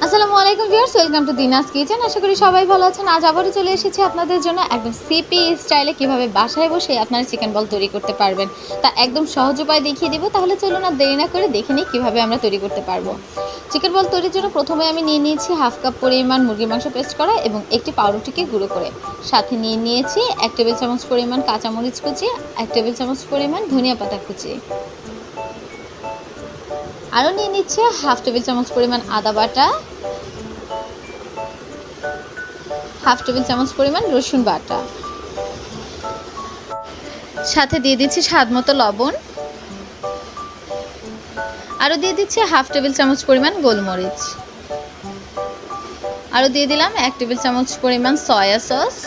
আসসালামু আলাইকুম viewers, welcome to দিনাস kitchen. আশা করি সবাই ভালো আছেন। আজ আবারও চলে এসেছি আপনাদের জন্য একদম সিপি স্টাইলে কিভাবে বাসায় বসে আপনারা চিকেন বল তৈরি করতে পারবেন, তা একদম সহজ উপায় দেখিয়ে দিব। তাহলে চলুন আর দেরি না করে দেখে নিই কীভাবে আমরা তৈরি করতে পারবো। চিকেন বল তৈরির জন্য প্রথমে আমি নিয়ে নিয়েছি হাফ কাপ পরিমাণ মুরগির মাংস পেস্ট করা এবং একটি পাউরুটিকে গুঁড়ো করে, সাথে নিয়ে নিয়েছি 1 টেবিল চামচ পরিমাণ কাঁচামরিচ কুচি, 1 টেবিল চামচ পরিমাণ ধনিয়া পাতা কুচি, আরও নিয়ে নিচ্ছে হাফ টেবিল চামচ পরিমাণ আদা বাটা, হাফ টেবিল চামচ পরিমাণ রসুন বাটা, সাথে দিয়ে দিচ্ছি স্বাদ মতো লবণ, আরও দিয়ে দিচ্ছি হাফ টেবিল চামচ পরিমাণ গোলমরিচ, আরও দিয়ে দিলাম 1 টেবিল চামচ পরিমাণ সয়া সস,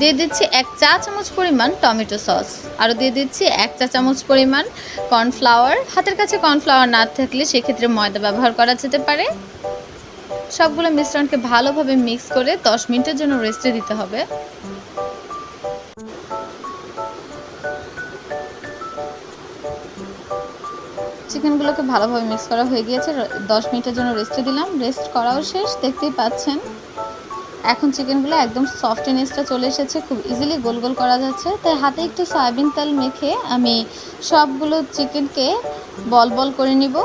দিয়ে দিচ্ছি 1 চা চামচ পরিমাণ টমেটো সস, আরও দিয়ে দিচ্ছি 1 চা চামচ পরিমাণ কর্নফ্লাওয়ার। হাতের কাছে কর্নফ্লাওয়ার না থাকলে সেক্ষেত্রে ময়দা ব্যবহার করা যেতে পারে। সবগুলো মিশ্রণকে ভালোভাবে মিক্স করে 10 মিনিটের জন্য রেস্টে দিতে হবে। চিকেনগুলোকে ভালোভাবে মিক্স করা হয়ে গিয়েছে, 10 মিনিটের জন্য রেস্টে দিলাম। রেস্ট করাও শেষ, দেখতেই পাচ্ছেন। এখন চিকেনগুলো একদম সফটনেসটা চলে এসেছে, খুব ইজিলি গোল গোল করা যাচ্ছে। তাই হাতে একটু সয়াবিন তেল মেখে আমি সবগুলো চিকেনকে বল বল করে নিব।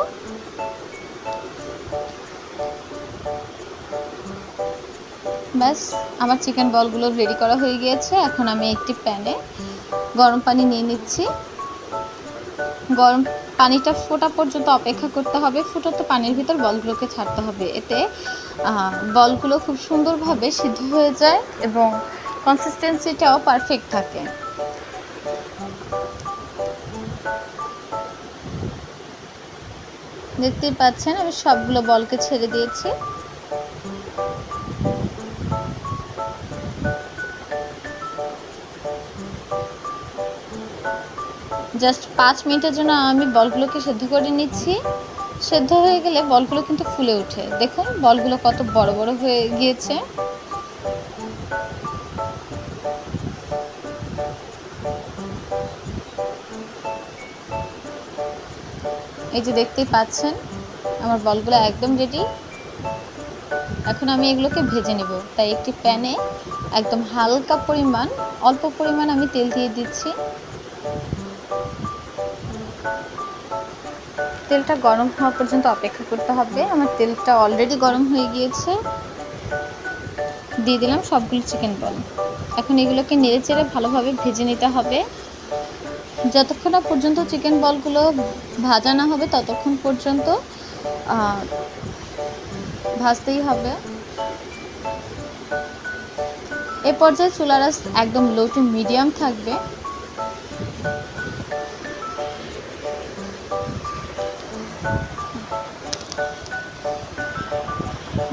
ব্যাস, আমার চিকেন বলগুলো রেডি করা হয়ে গিয়েছে। এখন আমি একটি প্যানে গরম পানি নিয়ে নিচ্ছি। গরম পানিটা ফোটা পর্যন্ত অপেক্ষা করতে হবে। ফুটন্ত পানির ভিতর বলগুলোকে ছাড়তে হবে, এতে বলগুলো খুব সুন্দরভাবে সিদ্ধ হয়ে যায় এবং কনসিস্টেন্সিটাও পারফেক্ট থাকে। দেখতেই পাচ্ছেন আমি সবগুলো বলকে ছেড়ে দিয়েছি। জাস্ট 5 মিনিটের জন্য আমি বলগুলোকে সেদ্ধ করে নিচ্ছি। সেদ্ধ হয়ে গেলে বলগুলো কিন্তু ফুলে ওঠে। দেখুন বলগুলো কত বড় বড় হয়ে গিয়েছে। এই যে দেখতেই পাচ্ছেন আমার বলগুলো একদম রেডি। এখন আমি এগুলোকে ভেজে নেব। তাই একটি প্যানে একদম হালকা পরিমাণ, অল্প পরিমাণ আমি তেল দিয়ে দিচ্ছি। তেলটা গরম হওয়া পর্যন্ত অপেক্ষা করতে হবে। আমার তেলটা অলরেডি গরম হয়ে গিয়েছে। দিয়ে দিলাম সবগুলো চিকেন বল। এখন এগুলোকে নেড়ে চেড়ে ভালোভাবে ভেজে নিতে হবে। যতক্ষণ না পর্যন্ত চিকেন বলগুলো ভাজা না হবে ততক্ষণ পর্যন্ত ভাজতেই হবে। এ পর্যায়ে চুলার আঁচ একদম লো টু মিডিয়াম থাকবে।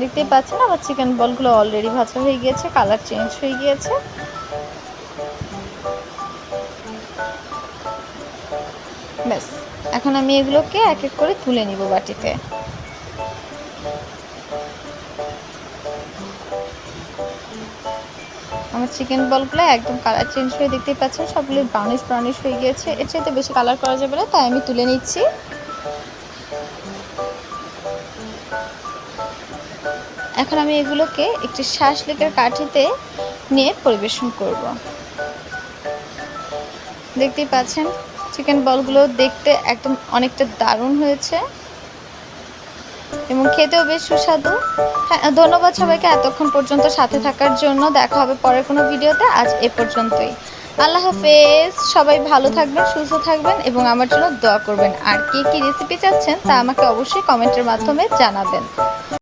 দেখতেই পাচ্ছেন আমার চিকেন বলগুলো অলরেডি ভাজা হয়ে গিয়েছে, কালার চেঞ্জ হয়ে গিয়েছে। ব্যাস, এখন আমি এগুলোকে এক এক করে তুলে নিব বাটিতে। আমার চিকেন বলগুলো একদম কালার চেঞ্জ হয়ে, দেখতেই পাচ্ছেন সবগুলো ব্রাউনিশ ব্রাউনিশ হয়ে গিয়েছে। এর চাইতে বেশি কালার করা যাবে না, তাই আমি তুলে নিচ্ছি। এখন আমি এগুলোকে একটি শাঁসলিকের কাঠিতে নিয়ে পরিবেশন করব। দেখতেই পাচ্ছেন চিকেন বলগুলো দেখতে একদম অনেকটা দারুণ হয়েছে এবং খেতেও বেশ সুস্বাদু। হ্যাঁ, ধন্যবাদ সবাইকে এতক্ষণ পর্যন্ত সাথে থাকার জন্য। দেখা হবে পরের কোনো ভিডিওতে। আজ এ পর্যন্তই। আল্লাহ হাফেজ। সবাই ভালো থাকবেন, সুস্থ থাকবেন এবং আমার জন্য দোয়া করবেন। আর কি কি রেসিপি চাচ্ছেন তা আমাকে অবশ্যই কমেন্টের মাধ্যমে জানাবেন।